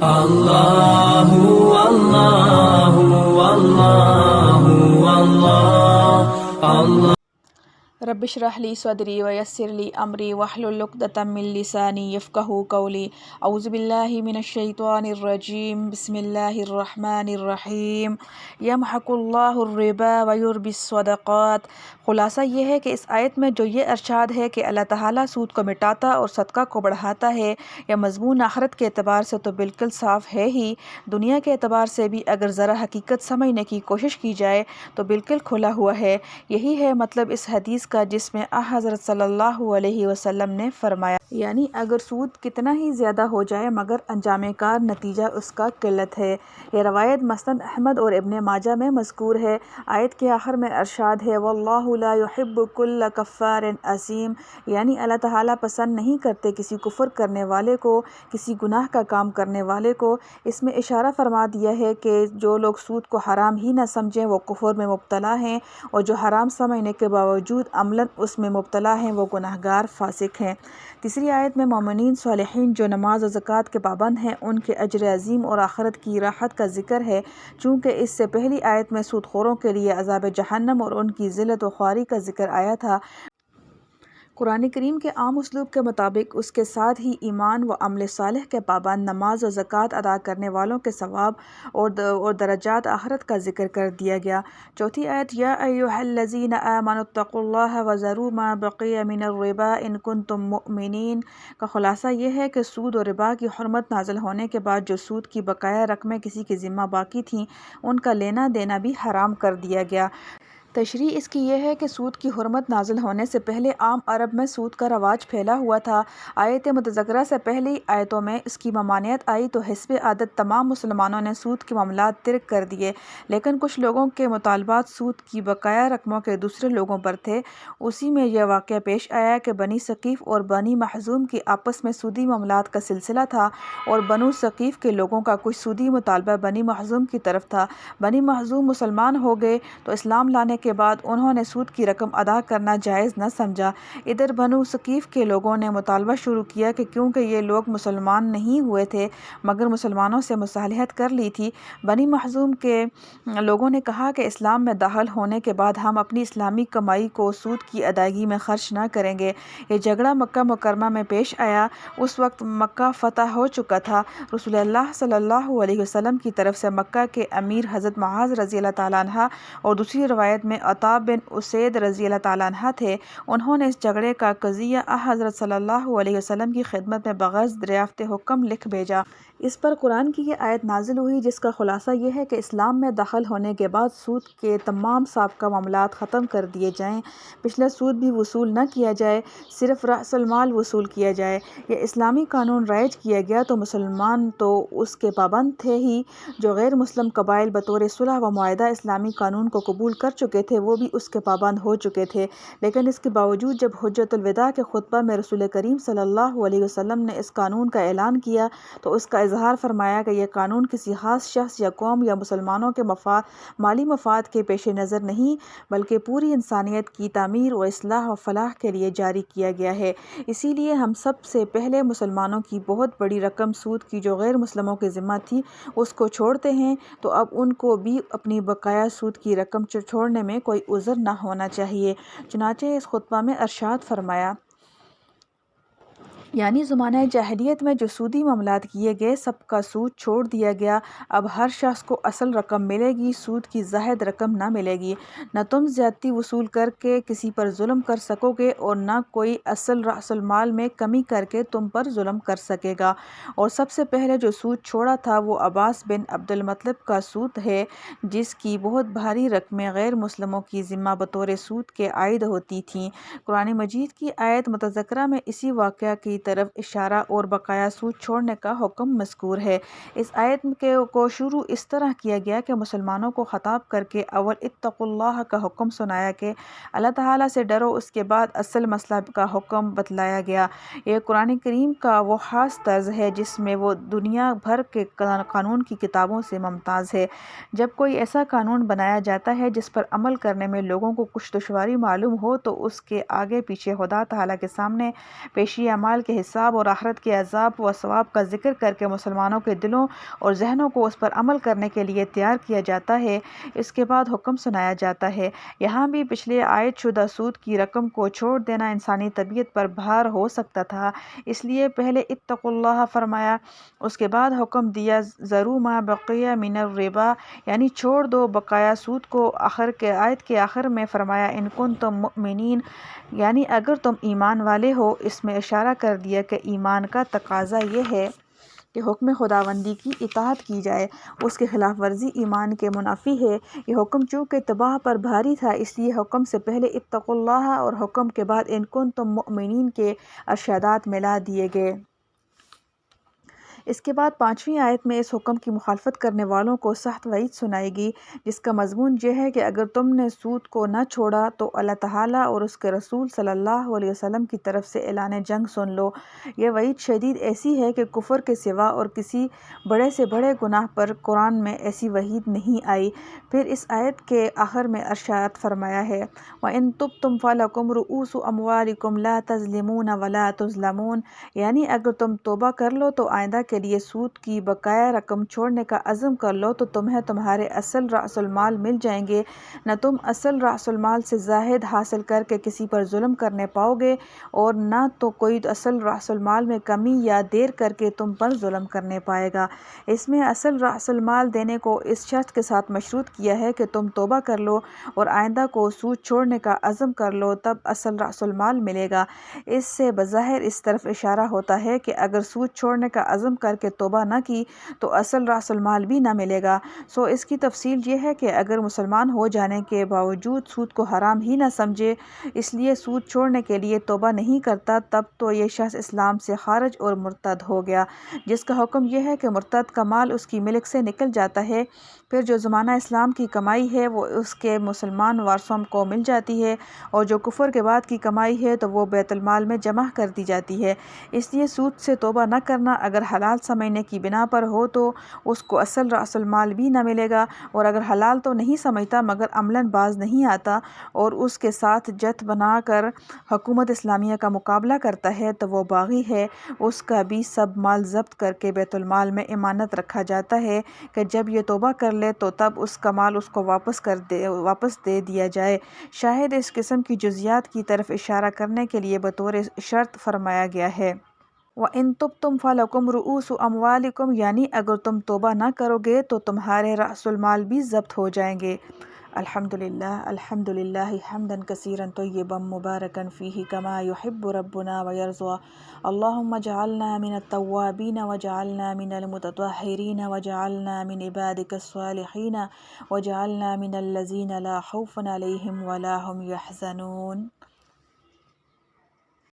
الله والله والله والله الله رب اشرح لي صدري ويسر لي أمري واحلل عقدة من لساني يفقهوا قولي أعوذ بالله من الشيطان الرجيم بسم الله الرحمن الرحیم یمحق اللہ الربا ویربی الصدقات۔ خلاصہ یہ ہے کہ اس آیت میں جو یہ ارشاد ہے کہ اللہ تعالیٰ سود کو مٹاتا اور صدقہ کو بڑھاتا ہے، یا مضمون آخرت کے اعتبار سے تو بالکل صاف ہے ہی، دنیا کے اعتبار سے بھی اگر ذرا حقیقت سمجھنے کی کوشش کی جائے تو بالکل کھلا ہوا ہے۔ یہی ہے مطلب اس حدیث کا جس میں حضرت صلی اللہ علیہ وسلم نے فرمایا، یعنی اگر سود کتنا ہی زیادہ ہو جائے مگر انجام کار نتیجہ اس کا قلت ہے۔ یہ روایت مسند احمد اور ابن ماجہ میں مذکور ہے۔ آیت کے آخر میں ارشاد ہے واللہ لا یحب کل کفار اثیم، یعنی اللہ تعالیٰ پسند نہیں کرتے کسی کفر کرنے والے کو، کسی گناہ کا کام کرنے والے کو۔ اس میں اشارہ فرما دیا ہے کہ جو لوگ سود کو حرام ہی نہ سمجھیں وہ کفر میں مبتلا ہیں، اور جو حرام سمجھنے کے باوجود عملاً اس میں مبتلا ہیں وہ گناہگار فاسق ہیں۔ تیسری آیت میں مومنین صالحین جو نماز و زکوٰۃ کے پابند ہیں ان کے اجر عظیم اور آخرت کی راحت کا ذکر ہے، چونکہ اس سے پہلی آیت میں سود خوروں کے لیے عذاب جہنم اور ان کی ذلت و خواری کا ذکر آیا تھا۔ قرآن کریم کے عام اسلوب کے مطابق اس کے ساتھ ہی ایمان و عمل صالح کے پابند نماز و زکوٰۃ ادا کرنے والوں کے ثواب اور درجات آخرت کا ذکر کر دیا گیا۔ چوتھی آیت یا ایھا الذین آمنوا اتقوا اللہ وذروا ما بقی من الربا ان کنتم مؤمنین کا خلاصہ یہ ہے کہ سود و ربا کی حرمت نازل ہونے کے بعد جو سود کی بقایا رقمیں کسی کے ذمہ باقی تھیں ان کا لینا دینا بھی حرام کر دیا گیا۔ تشریح اس کی یہ ہے کہ سود کی حرمت نازل ہونے سے پہلے عام عرب میں سود کا رواج پھیلا ہوا تھا۔ آیت متذکرہ سے پہلی آیتوں میں اس کی ممانعت آئی تو حسب عادت تمام مسلمانوں نے سود کے معاملات ترک کر دیے، لیکن کچھ لوگوں کے مطالبات سود کی بقایا رقموں کے دوسرے لوگوں پر تھے۔ اسی میں یہ واقعہ پیش آیا کہ بنی ثقیف اور بنی مخزوم کی آپس میں سودی معاملات کا سلسلہ تھا، اور بنو ثقیف کے لوگوں کا کچھ سودی مطالبہ بنی مخزوم کی طرف تھا۔ بنی مخزوم مسلمان ہو گئے تو اسلام لانے کے بعد انہوں نے سود کی رقم ادا کرنا جائز نہ سمجھا۔ ادھر بنو ثقیف کے لوگوں نے مطالبہ شروع کیا کہ کیونکہ یہ لوگ مسلمان نہیں ہوئے تھے مگر مسلمانوں سے مصالحت کر لی تھی، بنی مخزوم کے لوگوں نے کہا کہ اسلام میں داخل ہونے کے بعد ہم اپنی اسلامی کمائی کو سود کی ادائیگی میں خرچ نہ کریں گے۔ یہ جھگڑا مکہ مکرمہ میں پیش آیا۔ اس وقت مکہ فتح ہو چکا تھا۔ رسول اللہ صلی اللہ علیہ وسلم کی طرف سے مکہ کے امیر حضرت معاذ رضی اللہ تعالیٰ عنہ اور دوسری روایت میں عطا بن اسید رضی اللہ تعالیٰ عنہ تھے۔ انہوں نے اس جھگڑے کا قضیہ حضرت صلی اللہ علیہ وسلم کی خدمت میں بغرض دریافت حکم لکھ بھیجا۔ اس پر قرآن کی یہ آیت نازل ہوئی جس کا خلاصہ یہ ہے کہ اسلام میں داخل ہونے کے بعد سود کے تمام سابقہ معاملات ختم کر دیے جائیں، پچھلا سود بھی وصول نہ کیا جائے، صرف رأس المال وصول کیا جائے۔ یہ اسلامی قانون رائج کیا گیا تو مسلمان تو اس کے پابند تھے ہی، جو غیر مسلم قبائل بطور صلح و معاہدہ اسلامی قانون کو قبول کر چکے تھے وہ بھی اس کے پابند ہو چکے تھے۔ لیکن اس کے باوجود جب حجۃ الوداع کے خطبہ میں رسول کریم صلی اللہ علیہ وسلم نے اس قانون کا اعلان کیا تو اس کا اظہار فرمایا کہ یہ قانون کسی خاص شخص یا قوم یا مسلمانوں کے مالی مفاد کے پیش نظر نہیں بلکہ پوری انسانیت کی تعمیر و اصلاح و فلاح کے لیے جاری کیا گیا ہے۔ اسی لیے ہم سب سے پہلے مسلمانوں کی بہت بڑی رقم سود کی جو غیر مسلموں کے ذمہ تھی اس کو چھوڑتے ہیں، تو اب ان کو بھی اپنی بقایا سود کی رقم چھوڑنے میں کوئی عذر نہ ہونا چاہیے۔ چنانچہ اس خطبہ میں ارشاد فرمایا، یعنی زمانہ جاہلیت میں جو سودی معاملات کیے گئے سب کا سود چھوڑ دیا گیا۔ اب ہر شخص کو اصل رقم ملے گی، سود کی زائد رقم نہ ملے گی۔ نہ تم زیادتی وصول کر کے کسی پر ظلم کر سکو گے اور نہ کوئی اصل رأس المال میں کمی کر کے تم پر ظلم کر سکے گا۔ اور سب سے پہلے جو سود چھوڑا تھا وہ عباس بن عبد المطلب کا سود ہے، جس کی بہت بھاری رقمیں غیر مسلموں کی ذمہ بطور سود کے عائد ہوتی تھیں۔ قرآن مجید کی آیت متذکرہ میں اسی واقعہ کی طرف اشارہ اور بقایا سود چھوڑنے کا حکم مذکور ہے۔ اس آیت کو شروع اس طرح کیا گیا کہ مسلمانوں کو خطاب کر کے اول اتقوا اللہ کا حکم سنایا کہ اللہ تعالیٰ سے ڈرو، اس کے بعد اصل مسئلہ کا حکم بتلایا گیا۔ یہ قرآن کریم کا وہ خاص طرز ہے جس میں وہ دنیا بھر کے قانون کی کتابوں سے ممتاز ہے۔ جب کوئی ایسا قانون بنایا جاتا ہے جس پر عمل کرنے میں لوگوں کو کچھ دشواری معلوم ہو تو اس کے آگے پیچھے خدا تعالیٰ کے سامنے پیشی اعمال کے کے حساب اور آخرت کے عذاب و ثواب کا ذکر کر کے مسلمانوں کے دلوں اور ذہنوں کو اس پر عمل کرنے کے لیے تیار کیا جاتا ہے، اس کے بعد حکم سنایا جاتا ہے۔ یہاں بھی پچھلے عائد شدہ سود کی رقم کو چھوڑ دینا انسانی طبیعت پر بھار ہو سکتا تھا، اس لیے پہلے اتقوا اللہ فرمایا، اس کے بعد حکم دیا ذروا ما بقی من الربا، یعنی چھوڑ دو بقایا سود کو۔ آیت کے آخر میں فرمایا ان کنتم مؤمنین، یعنی اگر تم ایمان والے ہو۔ اس میں اشارہ کر دیا کہ ایمان کا تقاضا یہ ہے کہ حکم خداوندی کی اطاعت کی جائے، اس کی خلاف ورزی ایمان کے منافی ہے۔ یہ حکم چونکہ تباہ پر بھاری تھا، اس لیے حکم سے پہلے اتقوا اللہ اور حکم کے بعد ان کنتم مؤمنین کے ارشادات ملا دیے گئے۔ اس کے بعد 5ویں آیت میں اس حکم کی مخالفت کرنے والوں کو سخت وعید سنائے گی، جس کا مضمون یہ ہے کہ اگر تم نے سود کو نہ چھوڑا تو اللہ تعالیٰ اور اس کے رسول صلی اللہ علیہ وسلم کی طرف سے اعلان جنگ سن لو۔ یہ وعید شدید ایسی ہے کہ کفر کے سوا اور کسی بڑے سے بڑے گناہ پر قرآن میں ایسی وعید نہیں آئی۔ پھر اس آیت کے آخر میں ارشاد فرمایا ہے وَإِن تُبْتُمْ فَلَكُمْ رُؤُوسُ أَمْوَالِكُمْ لَا تَظْلِمُونَ وَلَا تُظْلَمُونَ، یعنی اگر تم توبہ کر لو تو آئندہ کے لیے سود کی بقایا رقم چھوڑنے کا عزم کر لو تو تمہیں تمہارے اصل رأس المال مل جائیں گے، نہ تم اصل رأس المال سے زائد حاصل کر کے کسی پر ظلم کرنے پاؤ گے، اور نہ تو کوئی اصل رأس المال میں کمی یا دیر کر کے تم پر ظلم کرنے پائے گا۔ اس میں اصل رأس المال دینے کو اس شرط کے ساتھ مشروط کیا ہے کہ تم توبہ کر لو اور آئندہ کو سود چھوڑنے کا عزم کر لو، تب اصل رأس المال ملے گا۔ اس سے بظاہر اس طرف اشارہ ہوتا ہے کہ اگر سود چھوڑنے کا عزم کر کے توبہ نہ کی تو اصل رأس المال بھی نہ ملے گا۔ سو اس کی تفصیل یہ ہے کہ اگر مسلمان ہو جانے کے باوجود سود کو حرام ہی نہ سمجھے، اس لیے سود چھوڑنے کے لیے توبہ نہیں کرتا، تب تو یہ شخص اسلام سے خارج اور مرتد ہو گیا، جس کا حکم یہ ہے کہ مرتد کا مال اس کی ملک سے نکل جاتا ہے، پھر جو زمانہ اسلام کی کمائی ہے وہ اس کے مسلمان وارثوں کو مل جاتی ہے، اور جو کفر کے بعد کی کمائی ہے تو وہ بیت المال میں جمع کر دی جاتی ہے۔ اس لیے سود سے توبہ نہ کرنا اگر حلال سمجھنے کی بنا پر ہو تو اس کو اصل رأس المال بھی نہ ملے گا، اور اگر حلال تو نہیں سمجھتا مگر عملاً باز نہیں آتا اور اس کے ساتھ جت بنا کر حکومت اسلامیہ کا مقابلہ کرتا ہے تو وہ باغی ہے، اس کا بھی سب مال ضبط کر کے بیت المال میں امانت رکھا جاتا ہے کہ جب یہ توبہ کر لے تو تب اس کا مال اس کو واپس دے دیا جائے۔ شاہد اس قسم کی جزیات کی طرف اشارہ کرنے کے لیے بطور شرط فرمایا گیا ہے وَإِن تُبْتُمْ فَلَكُمْ رُؤُوسُ أَمْوَالِكُمْ، یعنی اگر تم توبہ نہ کرو گے تو تمہارے رأس المال بھی ضبط ہو جائیں گے۔ الحمدللہ حمداً کثیراً طیباً مبارکاً فیہ کما یحب ربنا ویرضى، اللہم اجعلنا من التوابین وجعلنا من المتطہرین وجعلنا من عبادک الصالحین وجعلنا من الذین لا خوف علیہم ولا هم یحزنون۔